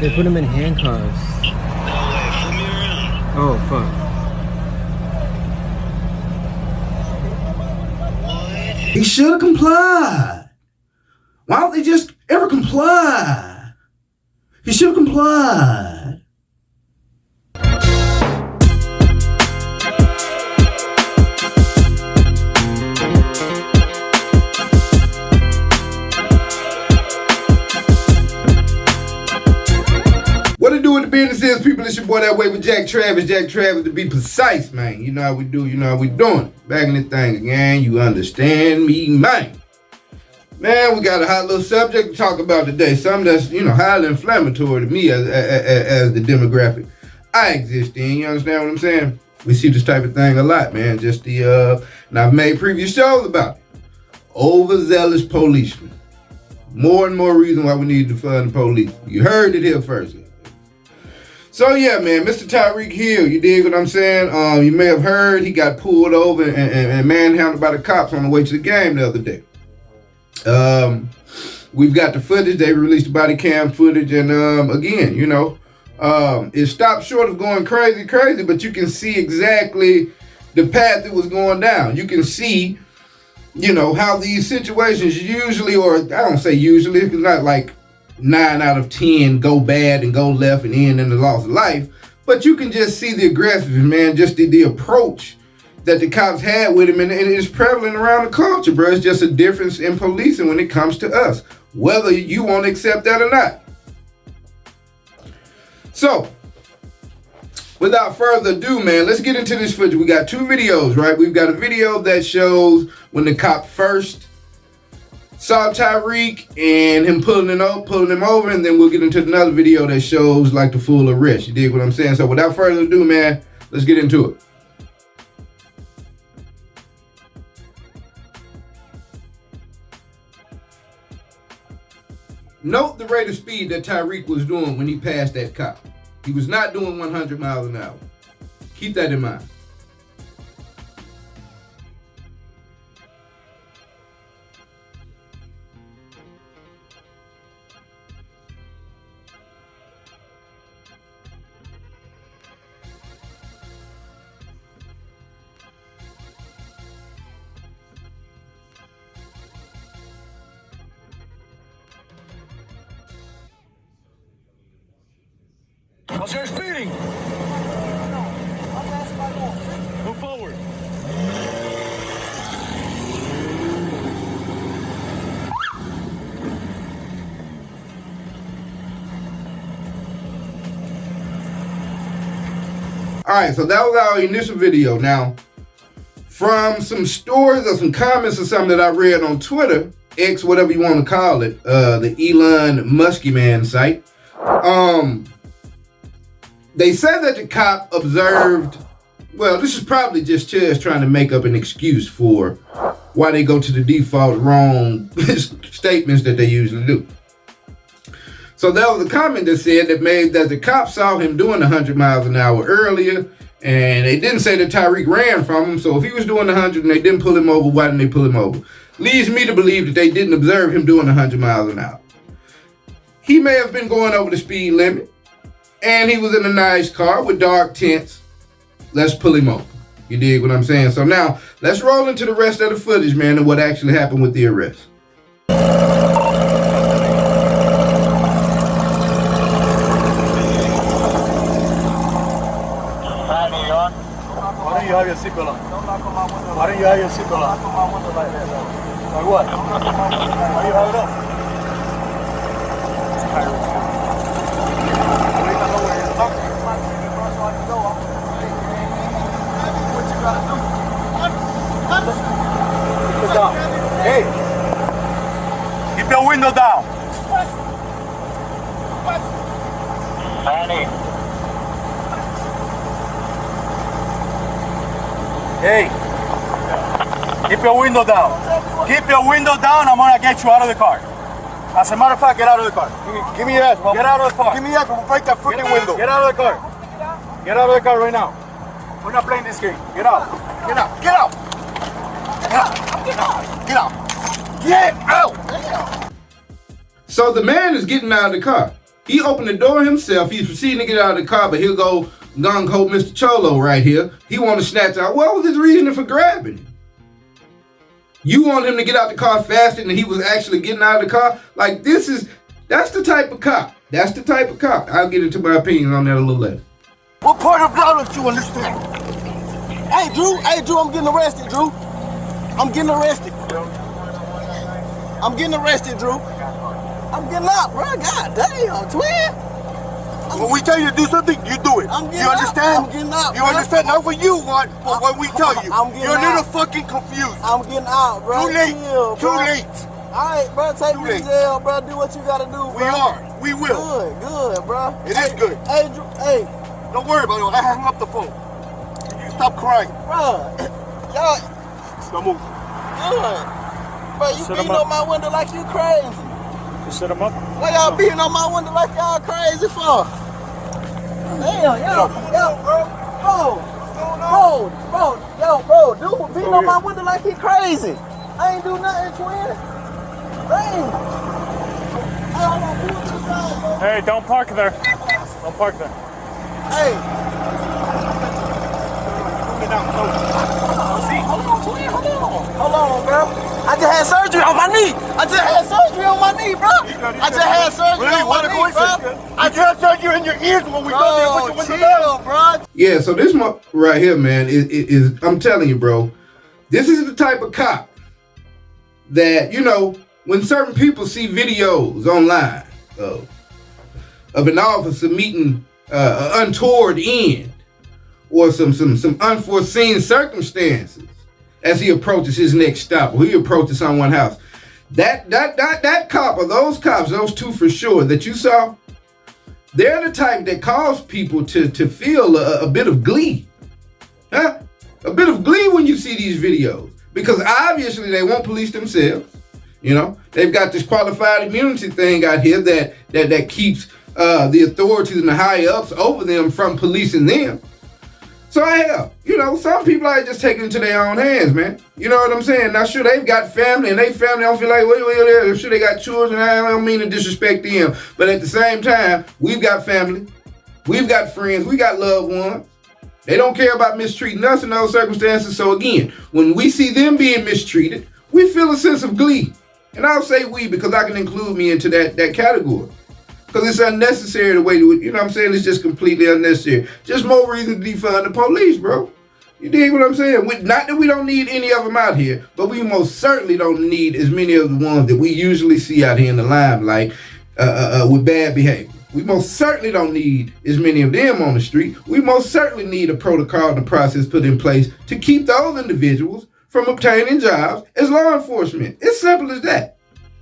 They put him in handcuffs. No way, flip me around. Oh, fuck. What? He should have complied. Why don't they just ever comply? He should have complied. What it do with the business is, people? It's your boy That Way with Jack Travis. Jack Travis to be precise, man. You know how we do, you know how we doing. Back in the thing again, you understand me, man. Man, we got a hot little subject to talk about today. Something that's, you know, highly inflammatory to me as the demographic I exist in. You understand what I'm saying? We see this type of thing a lot, man. Just and I've made previous shows about it. Overzealous policemen. More and more reason why we need to fund the police. You heard it here first. So yeah, man, Mr. Tyreek Hill, you dig what I'm saying? You may have heard he got pulled over and manhandled by the cops on the way to the game the other day. We've got the footage. They released the body cam footage, and again, you know, it stopped short of going crazy, but you can see exactly the path it was going down. You can see, you know, how these situations usually, or I don't say usually, it's not like 9 out of 10 go bad and go left and end in the loss of life, but you can just see the aggressiveness, man, just the approach that the cops had with him, and it's prevalent around the culture, bro. It's just a difference in policing when it comes to us, whether you want to accept that or not. So, without further ado, man, let's get into this footage. We got two videos, right? We've got a video that shows when the cop first saw Tyreek and him pulling him over, and then we'll get into another video that shows like the full arrest. You dig what I'm saying? So without further ado, man, let's get into it. Note the rate of speed that Tyreek was doing when he passed that cop. He was not doing 100 miles an hour. Keep that in mind. Officer speeding. Move forward. All right, so that was our initial video. Now, from some stories or some comments or something that I read on Twitter, X, whatever you want to call it, the Elon Muskie man site, they said that the cop observed, well, this is probably just Chuz trying to make up an excuse for why they go to the default wrong statements that they usually do. So there was a comment that said that the cop saw him doing 100 miles an hour earlier, and they didn't say that Tyreek ran from him. So if he was doing 100 and they didn't pull him over, why didn't they pull him over? Leads me to believe that they didn't observe him doing 100 miles an hour. He may have been going over the speed limit, and he was in a nice car with dark tints. Let's pull him over. You dig what I'm saying? So now, let's roll into the rest of the footage, man, and what actually happened with the arrest. Why don't you have your seatbelt on? Why don't you have your seatbelt on? Like what? Why do you have it up? Hey, keep your window down. Annie. Hey, keep your window down. Keep your window down. I'm gonna get you out of the car. As a matter of fact, get out of the car. Give me your ass, Get out of the car. Give me your ass. We'll break that freaking window. Get out of the car. Get out of the car right now. We're not playing this game. Get out. Get out. Get out. Get out. Get out. Get out. Get out. So the man is getting out of the car. He opened the door himself. He's proceeding to get out of the car, but he'll go gung-ho Mr. Cholo right here. He want to snatch out. What was his reasoning for grabbing him? You want him to get out the car faster than he was actually getting out of the car? Like, that's the type of cop. That's the type of cop. I'll get into my opinion on that a little later. What part of law don't you understand? Hey, Drew, I'm getting arrested, Drew. I'm getting arrested. I'm getting arrested, Drew. I'm getting out, bro. God damn, twin. When we tell you to do something, you do it. You understand? I'm getting out. You understand? Not what you want, but what we tell you. You're a little fucking confused. I'm getting out, bro. Too late. Chill, Too late. All right, bro. Take me to jail, bro. Do what you gotta do, bro. We are. We will. Good, bro. It is good. Hey, Drew. Hey. Don't worry about it. I hung up the phone. You stop crying. Bro. Y'all. Don't move. Good. Bro, you beating on my window like you crazy. You set him up? Why y'all beating on my window like y'all crazy for? Damn, yo, bro, dude, beating on my window like he crazy. I ain't do nothing, twin. Damn. Hey, I'm gonna pull this side, bro. Hey, don't park there. Don't park there. Hey. Hold on, twin, hold on, bro. I just had surgery on my knee. I just had surgery on my knee, bro. I just had surgery on my knee, bro. I just had surgery in your ears when we go there. Chill, bro. Yeah, so this right here, man, is I'm telling you, bro, this is the type of cop that, you know, when certain people see videos online of an officer meeting an untoward end or some unforeseen circumstances as he approaches his next stop or he approaches someone's house. That cop or those cops, those two for sure that you saw, they're the type that cause people to feel a bit of glee. Huh? A bit of glee when you see these videos. Because obviously they won't police themselves. You know, they've got this qualified immunity thing out here that keeps the authorities and the higher ups over them from policing them. So hell, you know, some people are just taking it into their own hands, man. You know what I'm saying? Now, sure, they've got family, and they family don't feel like, well, sure, they got children. I don't mean to disrespect them, but at the same time, we've got family, we've got friends, we got loved ones. They don't care about mistreating us in those circumstances. So again, when we see them being mistreated, we feel a sense of glee. And I'll say we because I can include me into that category. Because it's unnecessary the way to, you know what I'm saying? It's just completely unnecessary. Just more reason to defund the police, bro. You dig what I'm saying? Not that we don't need any of them out here, but we most certainly don't need as many of the ones that we usually see out here in the limelight with bad behavior. We most certainly don't need as many of them on the street. We most certainly need a protocol and a process put in place to keep those individuals from obtaining jobs as law enforcement. It's simple as that.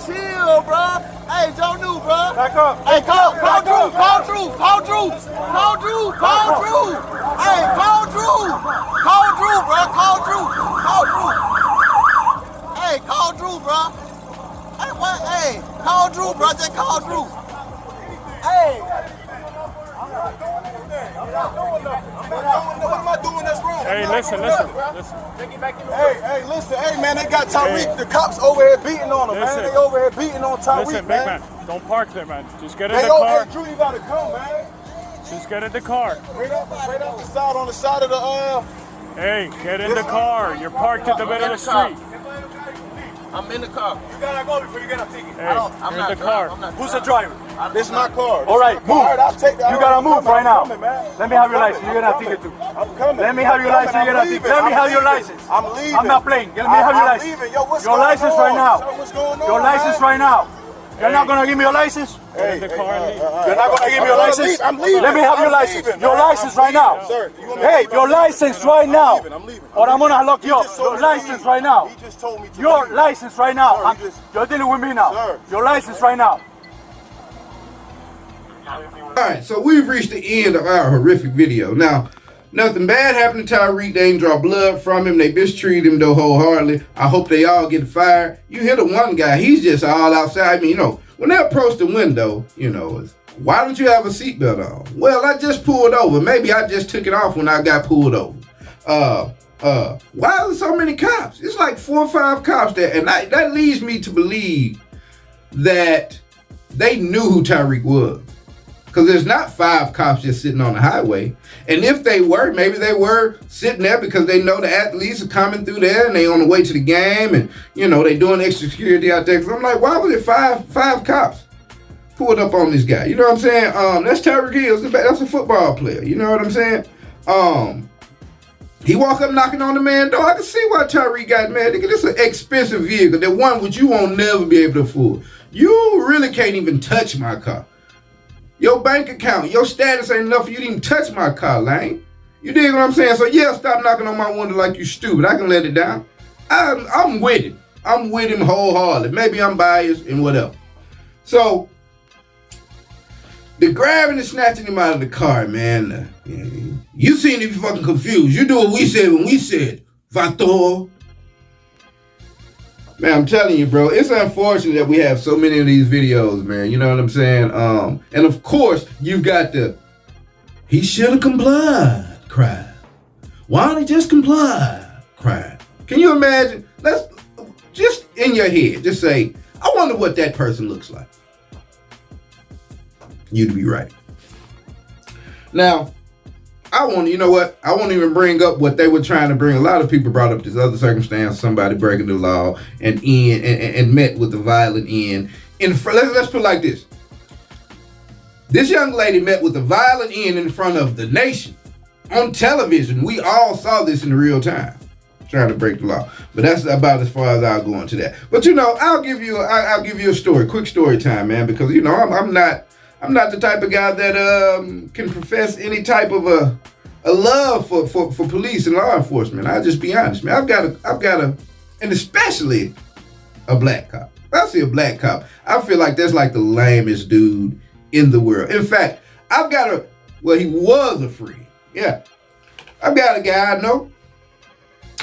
Chill, bro. Hey, Joe New, bro. Back up. Hey, call Drew. Hey, call Drew. Hey, call Drew, bro. Call Drew. Hey, call Drew, bro. Hey, what? Hey, call Drew, bro. Just call Drew. Hey. What am I doing that's wrong? Hey, listen. Hey, listen. Hey, man, they got Tyreek. The cops over here beating on him, man. They over here beating on Tyreek, Listen, man. big man, don't park there, man. Just get in Hey, the car. hey, Drew, you gotta come, man. Just get in the car. Straight up the side, on the side of the, Hey, get in the car. You're parked in the middle of the street. I'm in the car. You gotta go before you get a ticket. Hey, I'm you're not in the car. Who's the driver? This is my car. All right, move. All right, I'll take that. You gotta move right now. I'm coming, man. Let me have your license. You're gonna ticket too. I'm coming. Let me have your license. You're gonna ticket. Let me have your license. I'm leaving. I'm not playing. Let me have your I'm license. leaving. Yo, what's Your going license on? right now. Sir, what's going on, Your license man? right now. You're not gonna give me your license? Get in the car and leave. You're not gonna give me your license? I'm leaving. Let me have your I'm license. leaving, Your man. license I'm right now. leaving. Sir, you want me to Hey, leave? your license right now. I'm leaving. Or I'm gonna lock you He up. just told Your me to license leave. right now. He just told me to Your leave. license right now. Sir, he just- You're dealing with me now. Sir. Your license right now. All right, so we've reached the end of our horrific video. Now, nothing bad happened to Tyreek. They ain't draw blood from him. They mistreated him, though, wholeheartedly. I hope they all get fired. You hear the one guy, he's just all outside. I mean, you know, when they approach the window, you know, it's, why don't you have a seatbelt on? Well, I just pulled over. Maybe I just took it off when I got pulled over. Why are there so many cops? It's like 4 or 5 cops there. And that leads me to believe that they knew who Tyreek was. Because there's not 5 cops just sitting on the highway. And if they were, maybe they were sitting there because they know the athletes are coming through there and they on the way to the game and, you know, they doing extra security out there. Because I'm like, why was it five cops pulled up on this guy? You know what I'm saying? That's Tyreek Hill. That's a football player. You know what I'm saying? He walk up knocking on the man's door. I can see why Tyreek got mad. Nigga, this is an expensive vehicle. The one which you won't never be able to afford. You really can't even touch my car. Your bank account, your status ain't enough for you to even touch my car, Lane. You dig what I'm saying? So yeah, stop knocking on my window like you stupid. I can let it down. I'm with him. I'm with him wholeheartedly. Maybe I'm biased and whatever. So the grabbing and snatching him out of the car, man. You seem to be fucking confused. You do what we said when we said, Vator. Man, I'm telling you, bro, it's unfortunate that we have so many of these videos, man. You know what I'm saying? And of course, you've got the, he should have complied, cry. Why don't he just comply, cry? Can you imagine? Let's, just in your head, just say, I wonder what that person looks like. You'd be right. Now, you know what? I won't even bring up what they were trying to bring. A lot of people brought up this other circumstance, somebody breaking the law and met with a violent end. Let's put it like this. This young lady met with a violent end in front of the nation. On television, we all saw this in real time. Trying to break the law. But that's about as far as I'll go into that. But you know, I'll give you a story, quick story time, man, because you know, I'm not the type of guy that can profess any type of a love for police and law enforcement. I'll just be honest, man. I've got a, and especially a black cop. I see a black cop, I feel like that's like the lamest dude in the world. In fact, he was a freak. Yeah. I've got a guy I know.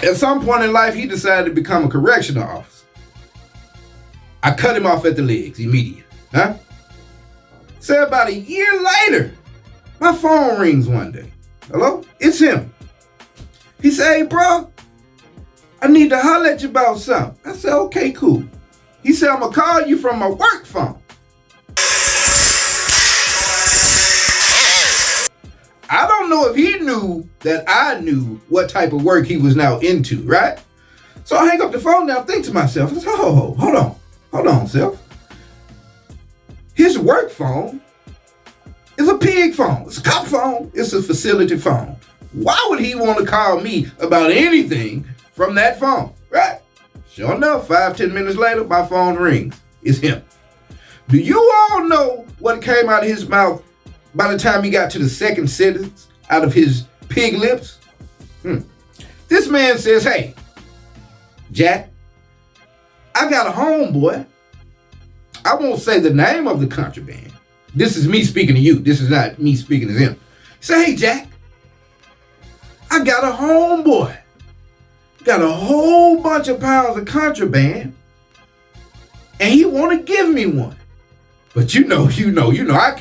At some point in life, he decided to become a correctional officer. I cut him off at the legs immediately. Huh? So about a year later, my phone rings one day. Hello? It's him. He said, hey, bro, I need to holler at you about something. I said, okay, cool. He said, I'm going to call you from my work phone. I don't know if he knew that I knew what type of work he was now into, right? So I hang up the phone and I think to myself, I said, oh, hold on, self. His work phone is a pig phone. It's a cop phone. It's a facility phone. Why would he want to call me about anything from that phone, right? Sure enough, 5-10 minutes later, my phone rings. It's him. Do you all know what came out of his mouth by the time he got to the second sentence out of his pig lips? This man says, hey, Jack, I got a homeboy. I won't say the name of the contraband. This is me speaking to you. This is not me speaking to him. Say, hey, Jack, I got a homeboy. Got a whole bunch of pounds of contraband, and he want to give me one. But you know, I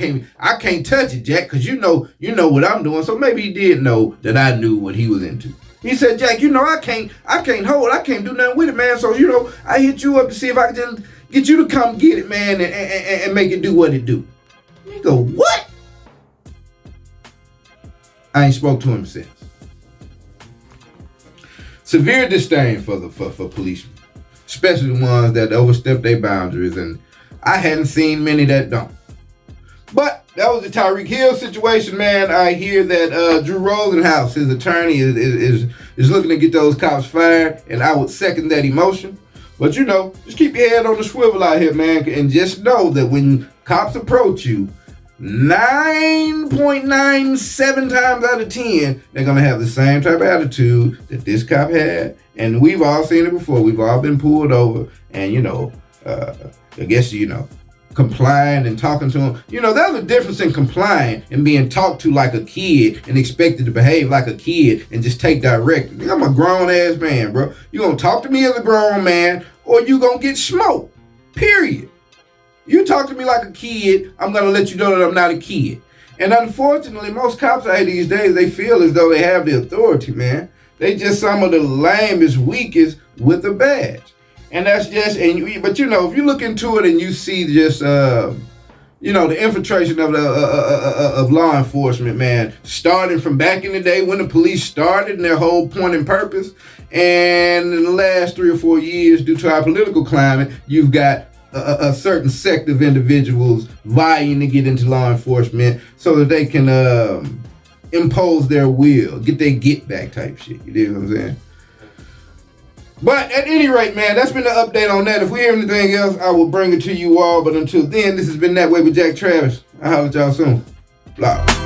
can't touch it, Jack, because you know what I'm doing. So maybe he did know that I knew what he was into. He said, Jack, I can't do nothing with it, man. So, I hit you up to see if I can just get you to come get it, man, and make it do what it do. You go, what? I ain't spoke to him since. Severe disdain for policemen, especially the ones that overstep their boundaries, and I hadn't seen many that don't. But that was the Tyreek Hill situation, man. I hear that Drew Rosenhaus, his attorney, is looking to get those cops fired, and I would second that emotion. But just keep your head on the swivel out here, man, and just know that when cops approach you, 9.97 times out of 10, they're going to have the same type of attitude that this cop had. And we've all seen it before. We've all been pulled over and, I guess, complying and talking to him. There's a difference in complying and being talked to like a kid and expected to behave like a kid and just take directives. I'm a grown-ass man, bro. You going to talk to me as a grown man or you going to get smoked, period. You talk to me like a kid, I'm going to let you know that I'm not a kid. And unfortunately, most cops out here these days, they feel as though they have the authority, man. They just some of the lamest, weakest with a badge. And that's just, but if you look into it and you see just, you know, the infiltration of law enforcement, man, starting from back in the day when the police started and their whole point and purpose. And in the last 3 or 4 years, due to our political climate, you've got a certain sect of individuals vying to get into law enforcement so that they can impose their will, get their get back type shit. You dig what I'm saying? But at any rate, man, that's been the update on that. If we hear anything else, I will bring it to you all. But until then, this has been That Way with Jack Travis. I'll holler at y'all soon. Blah.